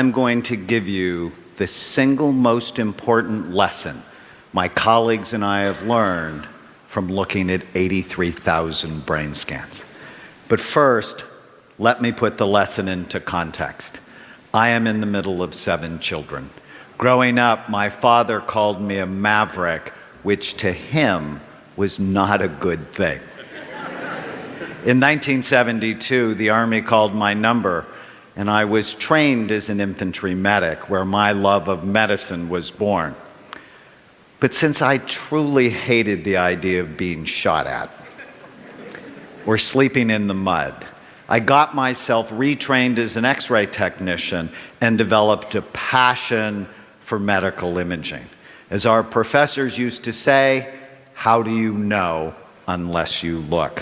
I'm going to give you the single most important lesson my colleagues and I have learned from looking at 83,000 brain scans. But first, let me put the lesson into context. I am in the middle of 7 children. Growing up, my father called me a maverick, which to him was not a good thing. In 1972, the Army called my number, and I was trained as an infantry medic, where my love of medicine was born. But since I truly hated the idea of being shot at or sleeping in the mud, I got myself retrained as an X-ray technician and developed a passion for medical imaging. As our professors used to say, how do you know unless you look?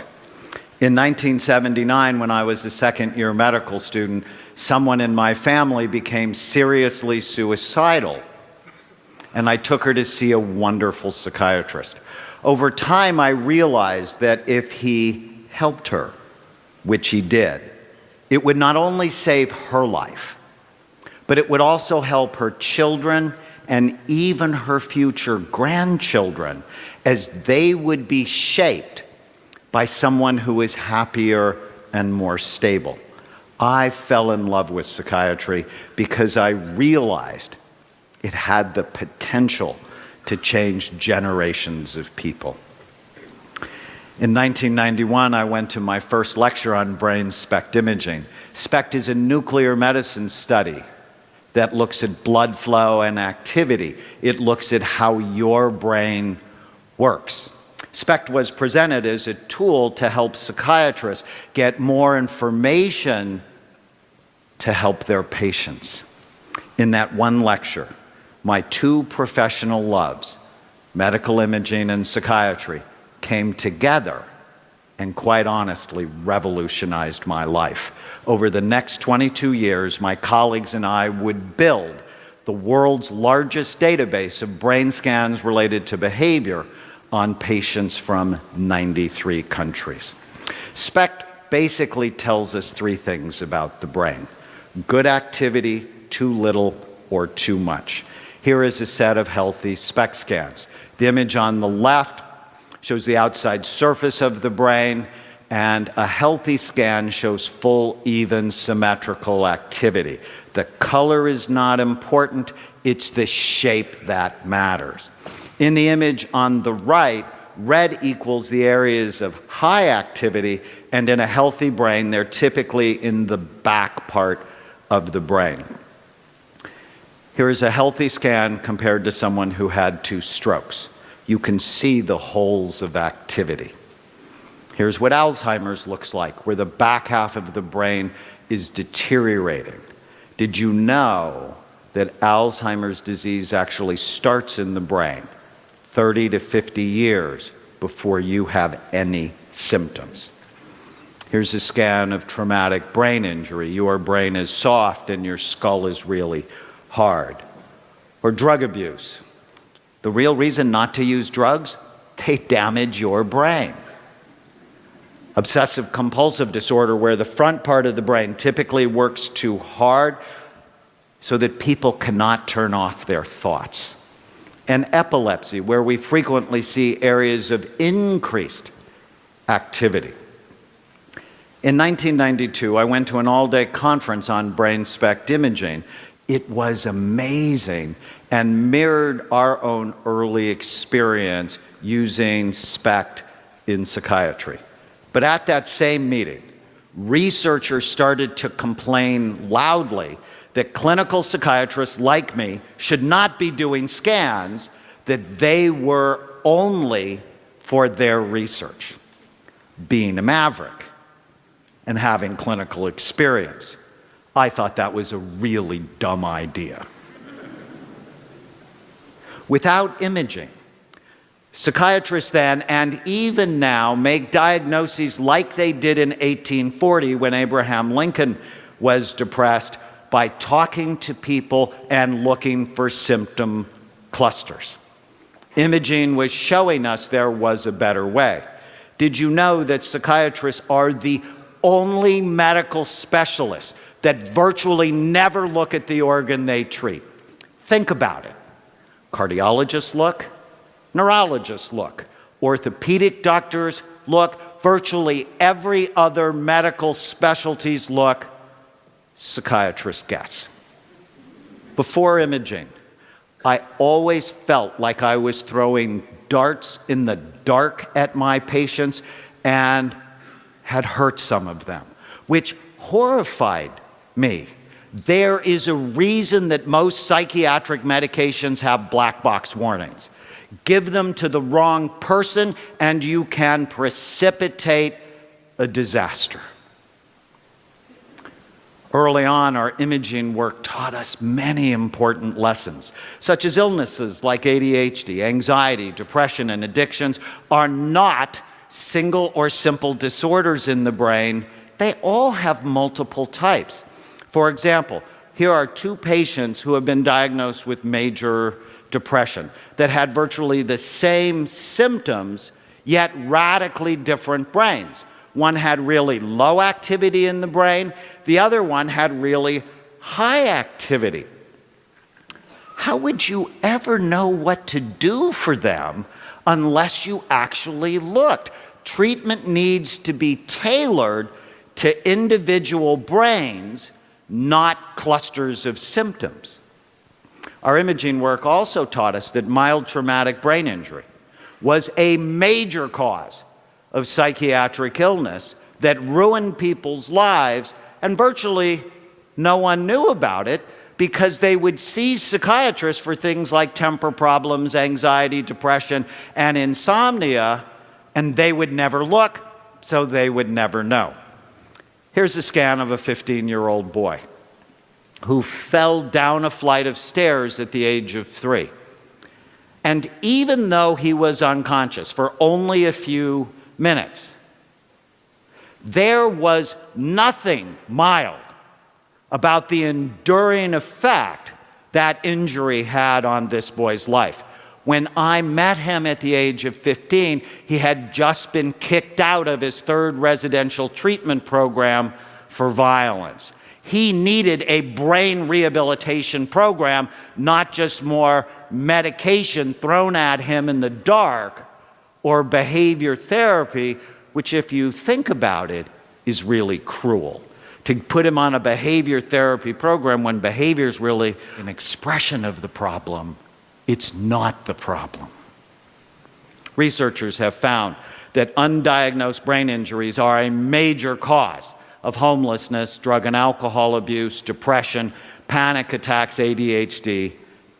In 1979, when I was a second-year medical student, someone in my family became seriously suicidal, and I took her to see a wonderful psychiatrist. Over time, I realized that if he helped her, which he did, it would not only save her life, but it would also help her children and even her future grandchildren, as they would be shaped by someone who is happier and more stable. I fell in love with psychiatry because I realized it had the potential to change generations of people. In 1991, I went to my first lecture on brain SPECT imaging. SPECT is a nuclear medicine study that looks at blood flow and activity. It looks at how your brain works. SPECT was presented as a tool to help psychiatrists get more information to help their patients. In that one lecture, my 2 professional loves, medical imaging and psychiatry, came together and quite honestly revolutionized my life. Over the next 22 years, my colleagues and I would build the world's largest database of brain scans related to behavior on patients from 93 countries. SPECT basically tells us 3 things about the brain: good activity, too little, or too much. Here is a set of healthy SPECT scans. The image on the left shows the outside surface of the brain, and a healthy scan shows full, even, symmetrical activity. The color is not important, it's the shape that matters. In the image on the right, red equals the areas of high activity, and in a healthy brain, they're typically in the back part of the brain. Here is a healthy scan compared to someone who had 2 strokes. You can see the holes of activity. Here's what Alzheimer's looks like, where the back half of the brain is deteriorating. Did you know that Alzheimer's disease actually starts in the brain 30 to 50 years before you have any symptoms? Here's a scan of traumatic brain injury. Your brain is soft and your skull is really hard. Or drug abuse. The real reason not to use drugs? They damage your brain. Obsessive compulsive disorder, where the front part of the brain typically works too hard so that people cannot turn off their thoughts. And epilepsy, where we frequently see areas of increased activity. In 1992, I went to an all-day conference on brain SPECT imaging. It was amazing and mirrored our own early experience using SPECT in psychiatry. But at that same meeting, researchers started to complain loudly that clinical psychiatrists like me should not be doing scans, that they were only for their research. Being a maverick and having clinical experience, I thought that was a really dumb idea. Without imaging, psychiatrists then and even now make diagnoses like they did in 1840 when Abraham Lincoln was depressed, by talking to people and looking for symptom clusters. Imaging was showing us there was a better way. Did you know that psychiatrists are the only medical specialists that virtually never look at the organ they treat. Think about it. Cardiologists look, neurologists look, orthopedic doctors look, virtually every other medical specialties look, psychiatrists guess. Before imaging, I always felt like I was throwing darts in the dark at my patients and had hurt some of them, which horrified me. There is a reason that most psychiatric medications have black box warnings. Give them to the wrong person and you can precipitate a disaster. Early on, our imaging work taught us many important lessons, such as illnesses like ADHD, anxiety, depression, and addictions are not single or simple disorders in the brain. They all have multiple types. For example, here are two patients who have been diagnosed with major depression that had virtually the same symptoms, yet radically different brains. One had really low activity in the brain. The other one had really high activity. How would you ever know what to do for them unless you actually looked? Treatment needs to be tailored to individual brains, not clusters of symptoms. Our imaging work also taught us that mild traumatic brain injury was a major cause of psychiatric illness that ruined people's lives, and virtually no one knew about it because they would see psychiatrists for things like temper problems, anxiety, depression, and insomnia, and they would never look, so they would never know. Here's a scan of a 15-year-old boy who fell down a flight of stairs at the age of 3. And even though he was unconscious for only a few minutes, there was nothing mild about the enduring effect that injury had on this boy's life. When I met him at the age of 15, he had just been kicked out of his 3rd residential treatment program for violence. He needed a brain rehabilitation program, not just more medication thrown at him in the dark or behavior therapy, which, if you think about it, is really cruel. To put him on a behavior therapy program when behavior is really an expression of the problem, it's not the problem. Researchers have found that undiagnosed brain injuries are a major cause of homelessness, drug and alcohol abuse, depression, panic attacks, ADHD,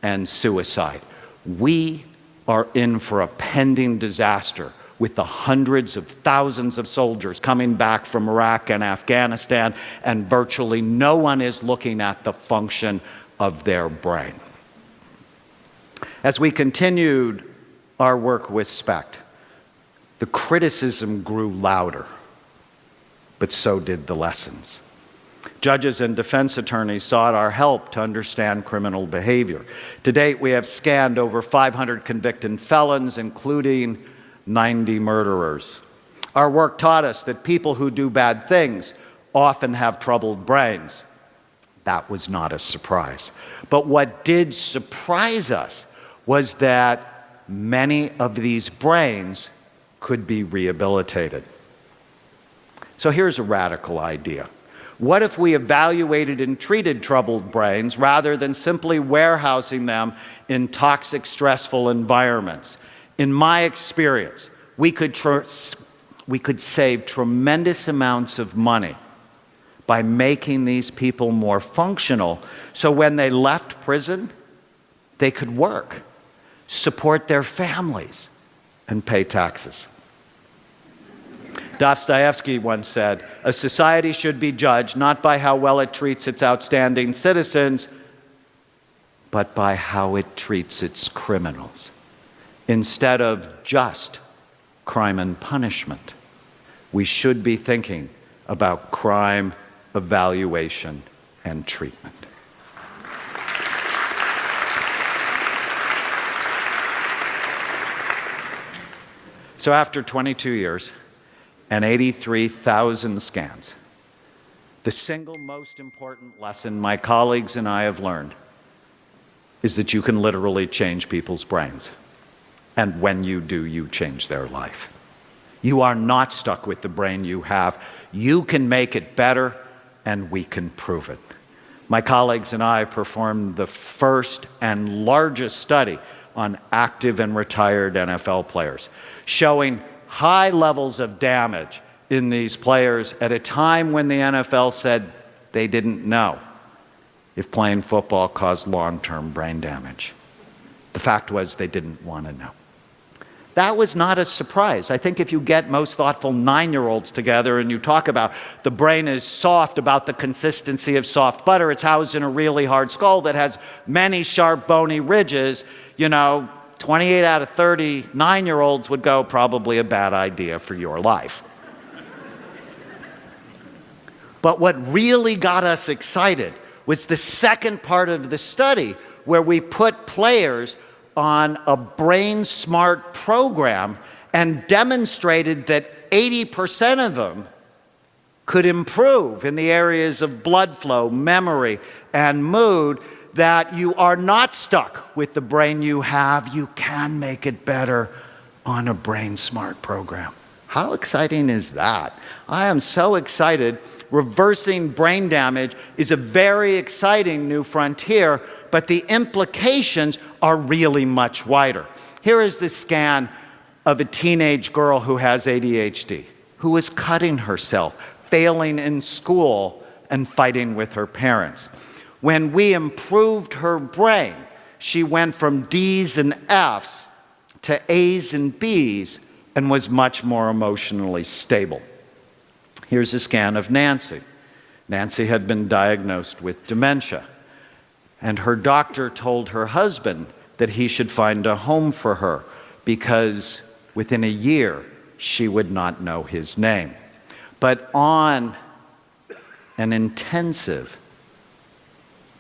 and suicide. We are in for a pending disaster with the hundreds of thousands of soldiers coming back from Iraq and Afghanistan, and virtually no one is looking at the function of their brain. As we continued our work with Spec, the criticism grew louder, but so did the lessons. Judges and defense attorneys sought our help to understand criminal behavior. To date, we have scanned over 500 convicted felons, including 90 murderers. Our work taught us that people who do bad things often have troubled brains. That was not a surprise. But what did surprise us was that many of these brains could be rehabilitated. So here's a radical idea. What if we evaluated and treated troubled brains rather than simply warehousing them in toxic, stressful environments? In my experience, we could save tremendous amounts of money by making these people more functional, so when they left prison, they could work, support their families, and pay taxes. Dostoevsky once said, "A society should be judged not by how well it treats its outstanding citizens, but by how it treats its criminals." Instead of just crime and punishment, we should be thinking about crime, evaluation, and treatment. So after 22 years and 83,000 scans, The single most important lesson my colleagues and I have learned is that you can literally change people's brains. And when you do, you change their life. You are not stuck with the brain you have. You can make it better, and we can prove it. My colleagues and I performed the first and largest study on active and retired NFL players, showing high levels of damage in these players at a time when the NFL said they didn't know if playing football caused long-term brain damage. The fact was they didn't want to know. That was not a surprise. I think if you get most thoughtful 9-year-olds together and you talk about the brain is soft, about the consistency of soft butter, it's housed in a really hard skull that has many sharp bony ridges, 28 out of 30 9-year-olds would go, probably a bad idea for your life. But what really got us excited was the second part of the study, where we put players on a brain smart program and demonstrated that 80% of them could improve in the areas of blood flow, memory, and mood, that you are not stuck with the brain you have. You can make it better on a brain smart program. How exciting is that? I am so excited. Reversing brain damage is a very exciting new frontier, but the implications are really much wider. Here is the scan of a teenage girl who has ADHD, who is cutting herself, failing in school, and fighting with her parents. When we improved her brain, she went from D's and F's to A's and B's and was much more emotionally stable. Here's a scan of Nancy. Nancy had been diagnosed with dementia, and her doctor told her husband that he should find a home for her because within a year she would not know his name. But on an intensive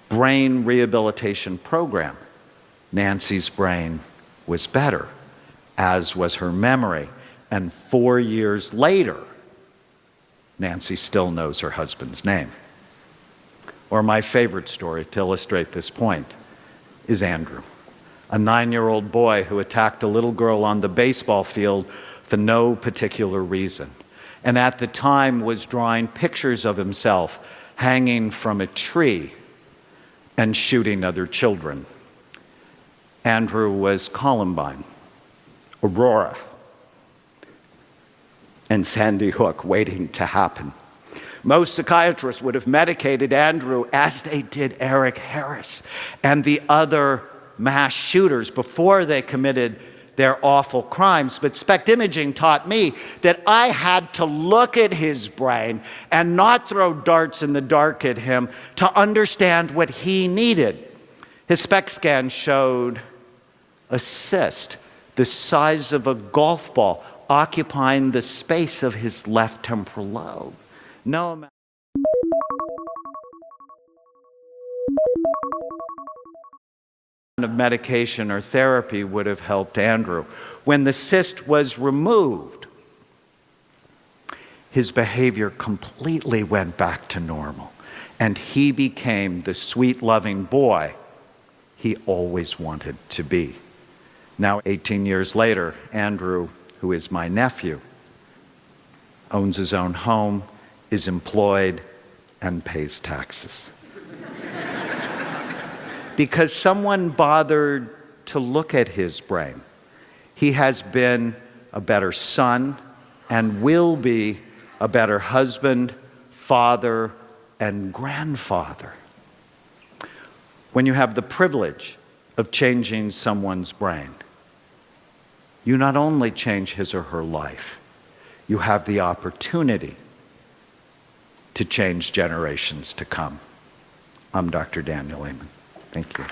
brain rehabilitation program, Nancy's brain was better, as was her memory. And 4 years later, Nancy still knows her husband's name. Or my favorite story to illustrate this point is Andrew, a 9-year-old boy who attacked a little girl on the baseball field for no particular reason, and at the time was drawing pictures of himself hanging from a tree and shooting other children. Andrew was Columbine, Aurora, and Sandy Hook waiting to happen. Most psychiatrists would have medicated Andrew as they did Eric Harris and the other mass shooters before they committed their awful crimes. But SPECT imaging taught me that I had to look at his brain and not throw darts in the dark at him to understand what he needed. His SPECT scan showed a cyst the size of a golf ball occupying the space of his left temporal lobe. No amount of medication or therapy would have helped Andrew. When the cyst was removed, his behavior completely went back to normal, and he became the sweet, loving boy he always wanted to be. Now, 18 years later, Andrew, who is my nephew, owns his own home, is employed, and pays taxes. Because someone bothered to look at his brain. He has been a better son and will be a better husband, father, and grandfather. When you have the privilege of changing someone's brain, you not only change his or her life, you have the opportunity to change generations to come. I'm Dr. Daniel Amen. Thank you.